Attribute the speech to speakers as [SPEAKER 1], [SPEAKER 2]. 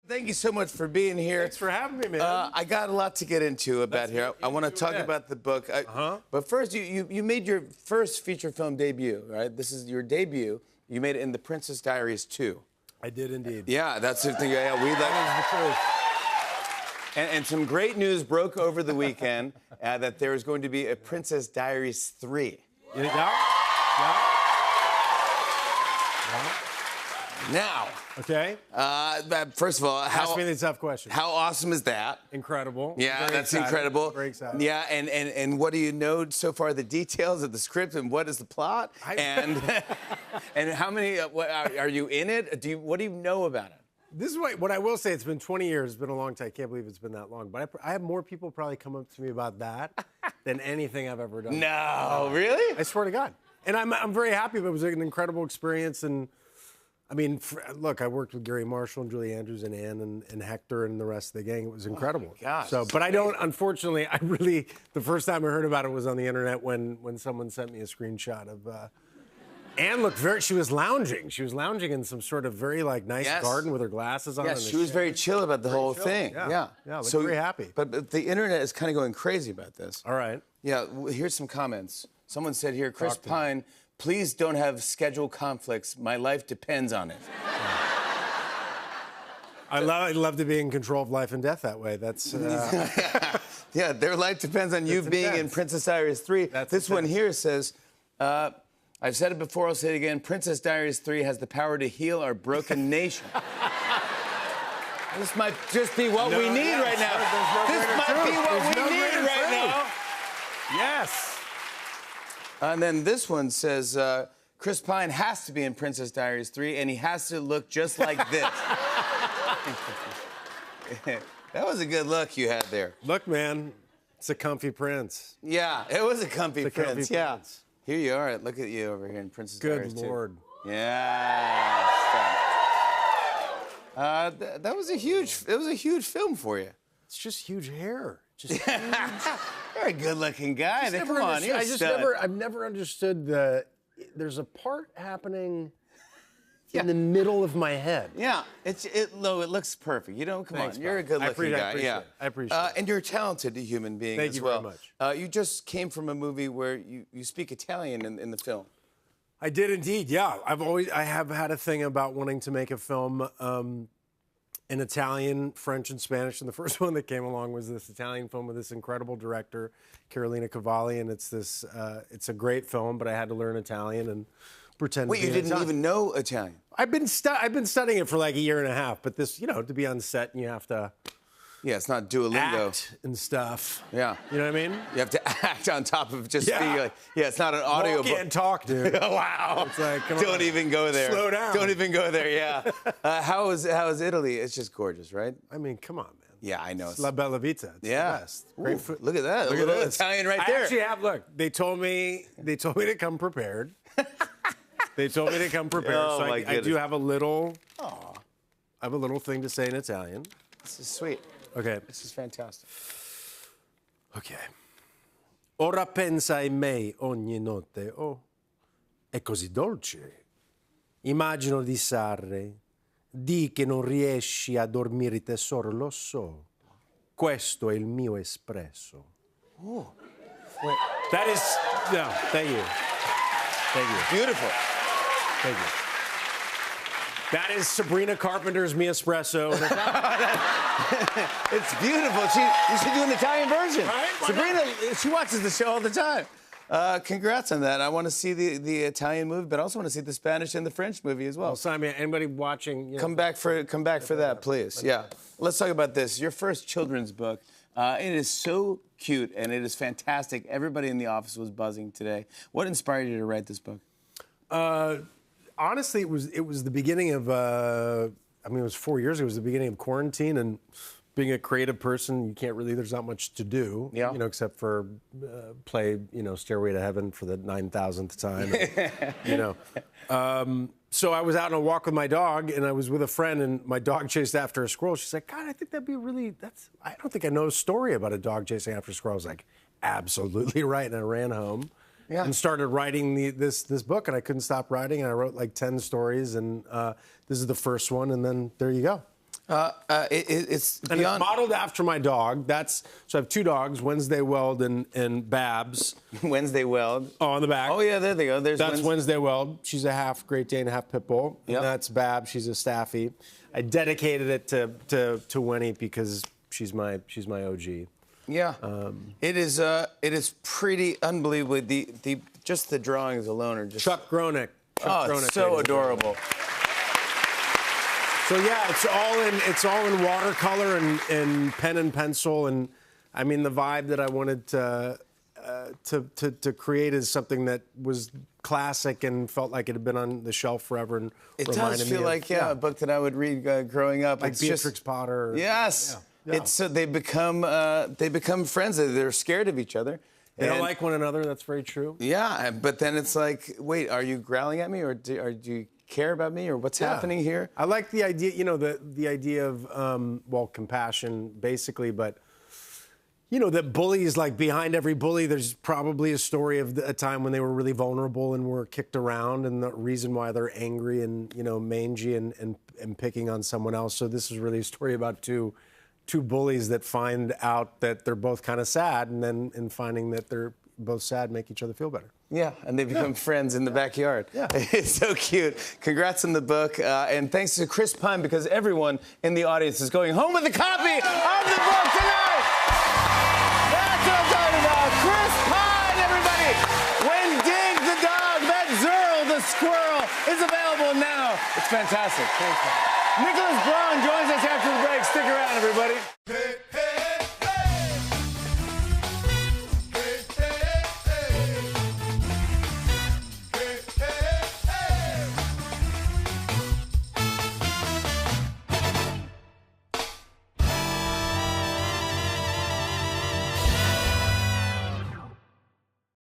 [SPEAKER 1] Thank you so much for being here.
[SPEAKER 2] Thanks for having me, man.
[SPEAKER 1] I got a lot to get into about here. I want to talk about the book. But first, you made your first feature film debut, right? This is your debut. You made it in The Princess Diaries 2.
[SPEAKER 2] I did indeed.
[SPEAKER 1] Yeah, that's the thing. Yeah, we like. And some great news broke over the weekend that there is going to be a Princess Diaries 3.
[SPEAKER 2] Yeah.
[SPEAKER 1] Now,
[SPEAKER 2] okay.
[SPEAKER 1] First of all,
[SPEAKER 2] Ask me the tough question.
[SPEAKER 1] How awesome is that?
[SPEAKER 2] Incredible.
[SPEAKER 1] Yeah,
[SPEAKER 2] Very
[SPEAKER 1] that's
[SPEAKER 2] excited.
[SPEAKER 1] incredible.
[SPEAKER 2] Very excited.
[SPEAKER 1] Yeah, and what do you know so far? The details of the script and what is the plot? And how many? What, are you in it? What do you know about it?
[SPEAKER 2] This is what I will say. It's been 20 years. It's been a long time. I can't believe it's been that long. But I have more people probably come up to me about that than anything I've ever done.
[SPEAKER 1] No, really?
[SPEAKER 2] I swear to God. And I'm very happy. But it was an incredible experience. And I mean, look, I worked with Gary Marshall and Julie Andrews and Ann and Hector and the rest of the gang. It was incredible.
[SPEAKER 1] Oh my gosh.
[SPEAKER 2] So, but I don't. Unfortunately, the first time I heard about it was on the internet when someone sent me a screenshot of. Anne looked she was lounging. She was lounging in some sort of very nice garden with her glasses on.
[SPEAKER 1] Yeah, she was very chill about the whole thing. Yeah.
[SPEAKER 2] Looked very happy.
[SPEAKER 1] But the internet is kind of going crazy about this.
[SPEAKER 2] All right.
[SPEAKER 1] Yeah, here's some comments. Someone said here, Chris Pine, please don't have schedule conflicts. My life depends on it.
[SPEAKER 2] I love to be in control of life and death that way. That's
[SPEAKER 1] yeah, their life depends on you being in Princess Diaries 3. This one here says, I've said it before, I'll say it again. Princess Diaries 3 has the power to heal our broken nation. This might just be what we need right now. This might be what we need right now.
[SPEAKER 2] Yes.
[SPEAKER 1] And then this one says, Chris Pine has to be in Princess Diaries 3, and he has to look just like this. That was a good look you had there.
[SPEAKER 2] Look, man, it's a comfy prince.
[SPEAKER 1] Yeah, it was a comfy prince. Yeah. Here you are. Look at you over here in Princess Diaries 2.
[SPEAKER 2] Good Lord.
[SPEAKER 1] Yeah. That was a huge film for you.
[SPEAKER 2] It's just huge hair. Just huge.
[SPEAKER 1] You're a good-looking guy. Come on, you're a stud.
[SPEAKER 2] I've never understood there's a part happening in the middle of my head.
[SPEAKER 1] Yeah, it looks perfect. Come on, you're a good-looking guy.
[SPEAKER 2] I appreciate it.
[SPEAKER 1] And you're a talented human being as well.
[SPEAKER 2] Thank you very much.
[SPEAKER 1] You just came from a movie where you speak Italian in the film.
[SPEAKER 2] I did indeed, yeah. I have had a thing about wanting to make a film in Italian, French, and Spanish. And the first one that came along was this Italian film with this incredible director, Carolina Cavalli. And it's a great film, but I had to learn Italian and pretend.
[SPEAKER 1] Wait, you didn't even know Italian?
[SPEAKER 2] I've been studying it for like a year and a half. But this, to be on set, and you have to.
[SPEAKER 1] Yeah, it's not Duolingo.
[SPEAKER 2] Act and stuff.
[SPEAKER 1] Yeah.
[SPEAKER 2] You know what I mean?
[SPEAKER 1] You have to act on top of just being it's not an audio book.
[SPEAKER 2] Walk and talk, dude.
[SPEAKER 1] Wow.
[SPEAKER 2] It's like, come
[SPEAKER 1] Don't
[SPEAKER 2] on.
[SPEAKER 1] even go there.
[SPEAKER 2] Slow down.
[SPEAKER 1] Don't even go there, yeah. How is Italy? It's just gorgeous, right?
[SPEAKER 2] I mean, come on, man.
[SPEAKER 1] Yeah, I know.
[SPEAKER 2] It's La Bella Vita. It's the best. Great food.
[SPEAKER 1] Look at that.
[SPEAKER 2] Look
[SPEAKER 1] a
[SPEAKER 2] at
[SPEAKER 1] little
[SPEAKER 2] this.
[SPEAKER 1] Italian right there.
[SPEAKER 2] I actually have, look, they told me to come prepared. They told me to come prepared.
[SPEAKER 1] Oh,
[SPEAKER 2] so
[SPEAKER 1] my
[SPEAKER 2] I
[SPEAKER 1] goodness.
[SPEAKER 2] do have a little thing to say in Italian.
[SPEAKER 1] This is sweet.
[SPEAKER 2] Okay.
[SPEAKER 1] This is fantastic.
[SPEAKER 2] Ok. Ora pensa in me ogni notte, oh, è così dolce. Immagino di Sarre, di che non riesci a dormire tesoro, lo so. Questo è il mio espresso.
[SPEAKER 1] Oh.
[SPEAKER 2] Wait. That is, no, thank you. Thank you.
[SPEAKER 1] Beautiful.
[SPEAKER 2] Thank you. That is Sabrina Carpenter's Mi Espresso.
[SPEAKER 1] It's beautiful. You should do an Italian version.
[SPEAKER 2] Right?
[SPEAKER 1] Sabrina, she watches the show all the time. Congrats on that. I want to see the Italian movie, but I also want to see the Spanish and the French movie as well.
[SPEAKER 2] Well, Simon, anybody watching?
[SPEAKER 1] Come back for that, please. Yeah. Let's talk about this. Your first children's book. It is so cute and it is fantastic. Everybody in the office was buzzing today. What inspired you to write this book?
[SPEAKER 2] Honestly, it was the beginning of. It was 4 years ago. It was the beginning of quarantine, and being a creative person, there's not much to do, except for play, Stairway to Heaven for the 9,000th time. So I was out on a walk with my dog, and I was with a friend, and my dog chased after a squirrel. She's like, God, I think that'd be I don't think I know a story about a dog chasing after a squirrel. I was like, absolutely right, and I ran home. Yeah. And started writing this book, and I couldn't stop writing, and I wrote like 10 stories, and this is the first one, and then there you go.
[SPEAKER 1] It's
[SPEAKER 2] And
[SPEAKER 1] beyond.
[SPEAKER 2] it's modeled after my dog. So I have two dogs, Wednesday Weld and Babs.
[SPEAKER 1] Wednesday Weld.
[SPEAKER 2] Oh, on the back.
[SPEAKER 1] Oh yeah, there they go. There's
[SPEAKER 2] That's Wednesday Weld. She's a half Great Dane, half Pit Bull.
[SPEAKER 1] Yep.
[SPEAKER 2] And that's Babs. She's a Staffy. I dedicated it to Winnie because she's my OG.
[SPEAKER 1] Yeah. It is pretty unbelievable. Just the drawings alone are just.
[SPEAKER 2] Chuck Gronick.
[SPEAKER 1] It's so adorable.
[SPEAKER 2] So yeah, it's all in watercolor and pen and pencil, and I mean the vibe that I wanted to create is something that was classic and felt like it had been on the shelf forever. And
[SPEAKER 1] It
[SPEAKER 2] reminded
[SPEAKER 1] does
[SPEAKER 2] me
[SPEAKER 1] feel
[SPEAKER 2] of,
[SPEAKER 1] like a book that I would read growing up.
[SPEAKER 2] like
[SPEAKER 1] It's
[SPEAKER 2] Beatrix Potter.
[SPEAKER 1] Yes.
[SPEAKER 2] Yeah.
[SPEAKER 1] It's so they become friends. They're scared of each other.
[SPEAKER 2] They don't
[SPEAKER 1] And-
[SPEAKER 2] like one another. That's very true.
[SPEAKER 1] Yeah, but then it's like, wait, are you growling at me, or do you care about me, or what's happening here?
[SPEAKER 2] I like the idea, the idea of, compassion, basically, but, that bullies, like behind every bully, there's probably a story of a time when they were really vulnerable and were kicked around, and the reason why they're angry and, mangy and picking on someone else. So this is really a story about two bullies that find out that they're both kind of sad, and then in finding that they're both sad, make each other feel better.
[SPEAKER 1] Yeah, and they become friends in the backyard.
[SPEAKER 2] Yeah.
[SPEAKER 1] It's so cute. Congrats on the book, and thanks to Chris Pine, because everyone in the audience is going home with a copy of the book tonight. That's what I'm talking about. Chris Pine, everybody. When Dig the dog, that Zerl the squirrel, is available now. It's fantastic. Thanks, man. Nicholas Braun joins us after the break. Stick around, everybody.